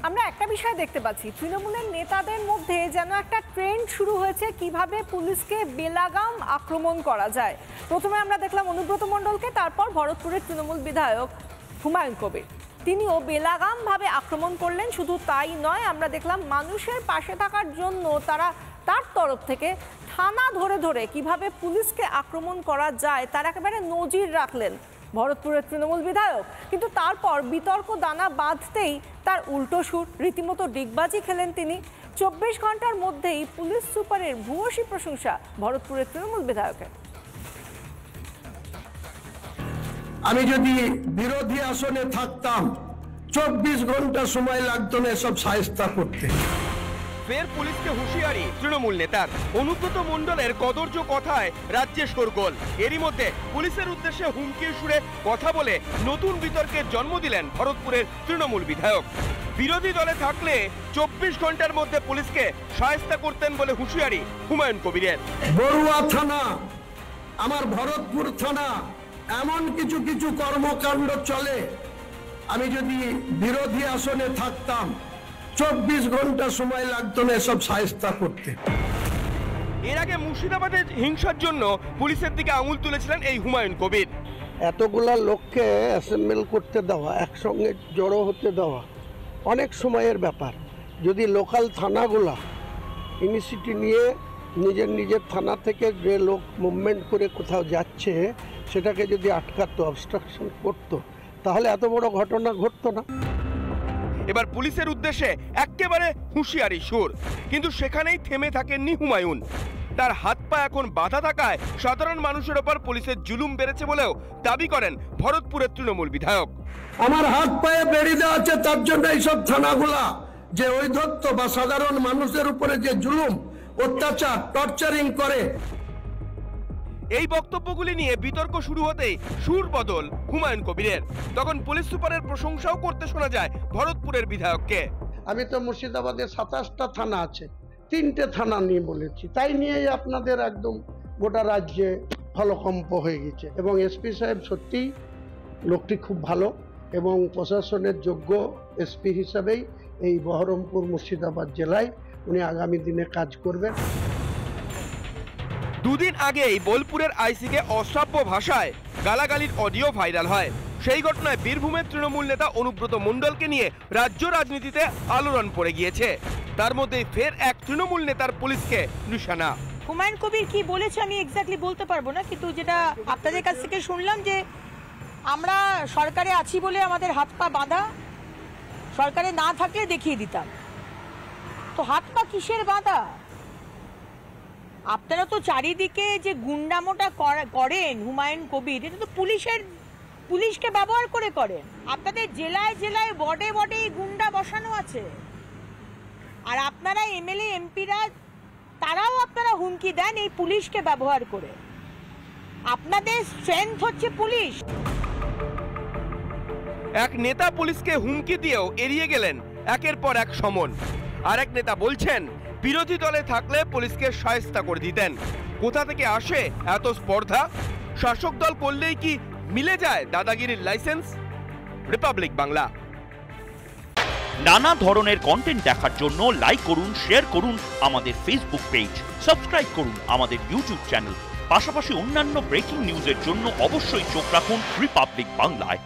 আমরা একটা বিষয় দেখতে পাচ্ছি, তৃণমূলের নেতাদের মধ্যে যেন একটা ট্রেন্ড শুরু হয়েছে কিভাবে পুলিশকে বেলাগাম আক্রমণ করা যায়। প্রথমে আমরা দেখলাম অনুব্রত মণ্ডলকে, তারপর ভরতপুরের তৃণমূল বিধায়ক হুমায়ুন কবির, তিনিও বেলাগাম ভাবে আক্রমণ করলেন। শুধু তাই নয়, আমরা দেখলাম মানুষের পাশে থাকার জন্য তার তরফ থেকে থানা ধরে ধরে কিভাবে পুলিশকে আক্রমণ করা যায় তার একেবারে নজির রাখলেন ভরতপুরের তৃণমূল বিধায়ক। কিন্তু তারপর বিতর্ক দানা বাঁধতেই তার উল্টো সুর, রীতিমতো ডিগবাজি খেলেন তিনি। 24 ঘন্টার মধ্যেই পুলিশ সুপারের ভূয়সী প্রশংসা ভরতপুরের তৃণমূল বিধায়কের। আমি যদি বিরোধী আসনে থাকতাম 24 ঘন্টা সময় লাগতো না এসব সায়স্তা করতে। ফের পুলিশকে হুঁশিয়ারি তৃণমূল নেতার। অনুব্রত মণ্ডলের কদর্য কথায় রাজ্যে শোরগোল। এরই মধ্যে পুলিশের উদ্দেশ্যে হুমকির সুরে কথা বলে নতুন বিতর্কের জন্ম দিলেন ভরতপুরের তৃণমূল বিধায়ক। বিরোধী দলে থাকলে 24 ঘন্টার মধ্যে পুলিশকে সায়স্তা করতেন বলে হুঁশিয়ারি হুমায়ুন কবিরের। বড়ুয়া থানা, আমার ভরতপুর থানা, এমন কিছু কিছু কর্মকাণ্ড চলে, আমি যদি বিরোধী আসনে থাকতাম 24 ঘন্টা সময় লাগতো না এসব সায়স্তা করতে। এর আগে মুর্শিদাবাদের হিংসার জন্য পুলিশের দিকে আঙুল তুলেছিলেন এই হুমায়ুন কবির। এতগুলা লোককে অ্যাসেম্বল করতে দেওয়া, একসঙ্গে জড়ো হতে দেওয়া অনেক সময়ের ব্যাপার। যদি লোকাল থানাগুলা ইনিশিয়েটিভ নিয়ে নিজের থানা থেকে যে লোক মুভমেন্ট করে কোথাও যাচ্ছে সেটাকে যদি আটকাতো, অবস্ট্রাকশন করতো, তাহলে এত বড় ঘটনা ঘটতো না। এবার পুলিশের উদ্দেশ্যে একেবারে হুঁশিয়ারি সুর। কিন্তু সেখানেই থেমে থাকেননি হুমায়ুন। তার হাত পা এখন বাধা থাকায় সাধারণ মানুষের ওপর পুলিশের জুলুম বেড়েছে বলেও দাবি করেন ভরতপুরের তৃণমূল বিধায়ক। আমার হাত পায়ে বেড়ে দেওয়া আছে, তার জন্য এইসব থানাগুলা যে ঐধত্য বা সাধারণ মানুষের উপরে যে জুলুম, অত্যাচার, টর্চারিং করে। এই বক্তব্যগুলি নিয়ে বিতর্ক শুরু হতেই সুর বদল হুমায়ুন কবিরের। তখন পুলিশ সুপারের প্রশংসাও করতে শোনা যায় ভরতপুরের বিধায়ককে। আমি তো মুর্শিদাবাদে 27টা থানা আছে, 3টে থানা নিয়ে বলেছি, তাই নিয়েই আপনাদের একদম গোটা রাজ্যে হলকম্প হয়ে গেছে। এবং এসপি সাহেব সত্যিই লোকটি খুব ভালো এবং প্রশাসনের যোগ্য এসপি হিসাবেই এই বহরমপুর মুর্শিদাবাদ জেলায় উনি আগামী দিনে কাজ করবেন। দুদিন আগেই বোলপুরের আইসিকে অশ্রাব্য ভাষায় গালাগালির অডিও ভাইরাল হয়। সেই ঘটনায় বীরভূমের তৃণমূল নেতা অনুব্রত মণ্ডলকে নিয়ে রাজ্য রাজনীতিতে আলোড়ন পড়ে গিয়েছে। তার মধ্যে ফের এক তৃণমূল নেতার পুলিশকে নিশানা। হুমায়ুন কবির কি বলেছে আমি এক্স্যাক্টলি বলতে পারবো না, কিন্তু যেটা আপনাদের কাছ থেকে শুনলাম যে আমরা সরকারে আছি বলে আমাদের হাত পা বাঁধা, সরকারে না থাকলে দেখিয়ে দিতাম। তো হাত পা কিসের বাঁধা? আপনারা তো চারিদিকে যে গুন্ডামোটা করেন হুমায়ুন কবির, এটা তো পুলিশকে ব্যবহার করে করেন। আপনাদের জেলায় জেলায় ওয়ার্ডে ওয়ার্ডে গুন্ডা বসানো আছে, আর আপনারা এমএলএ এমপিরা তারাও আপনারা হুমকি দেন এই পুলিশকে ব্যবহার করে। আপনাদের স্ট্রেংথ হচ্ছে পুলিশ। এক নেতা পুলিশকে হুমকি দিয়েও এড়িয়ে গেলেন একের পর এক সমন। আর এক নেতা বলছেন বিরোধী দলে থাকলে পুলিশকে শায়েস্তা করে দিতেন। কোথা থেকে আসে এত স্পর্ধা? শাসক দল করলেই কি মিলে যায় দাদাগিরির লাইসেন্স? রিপাবলিক বাংলা। নানা ধরনের কন্টেন্ট দেখার জন্য লাইক করুন, শেয়ার করুন আমাদের ফেসবুক পেজ, সাবস্ক্রাইব করুন আমাদের ইউটিউব চ্যানেল। পাশাপাশি অন্যান্য ব্রেকিং নিউজের জন্য অবশ্যই চোখ রাখুন রিপাবলিক বাংলায়।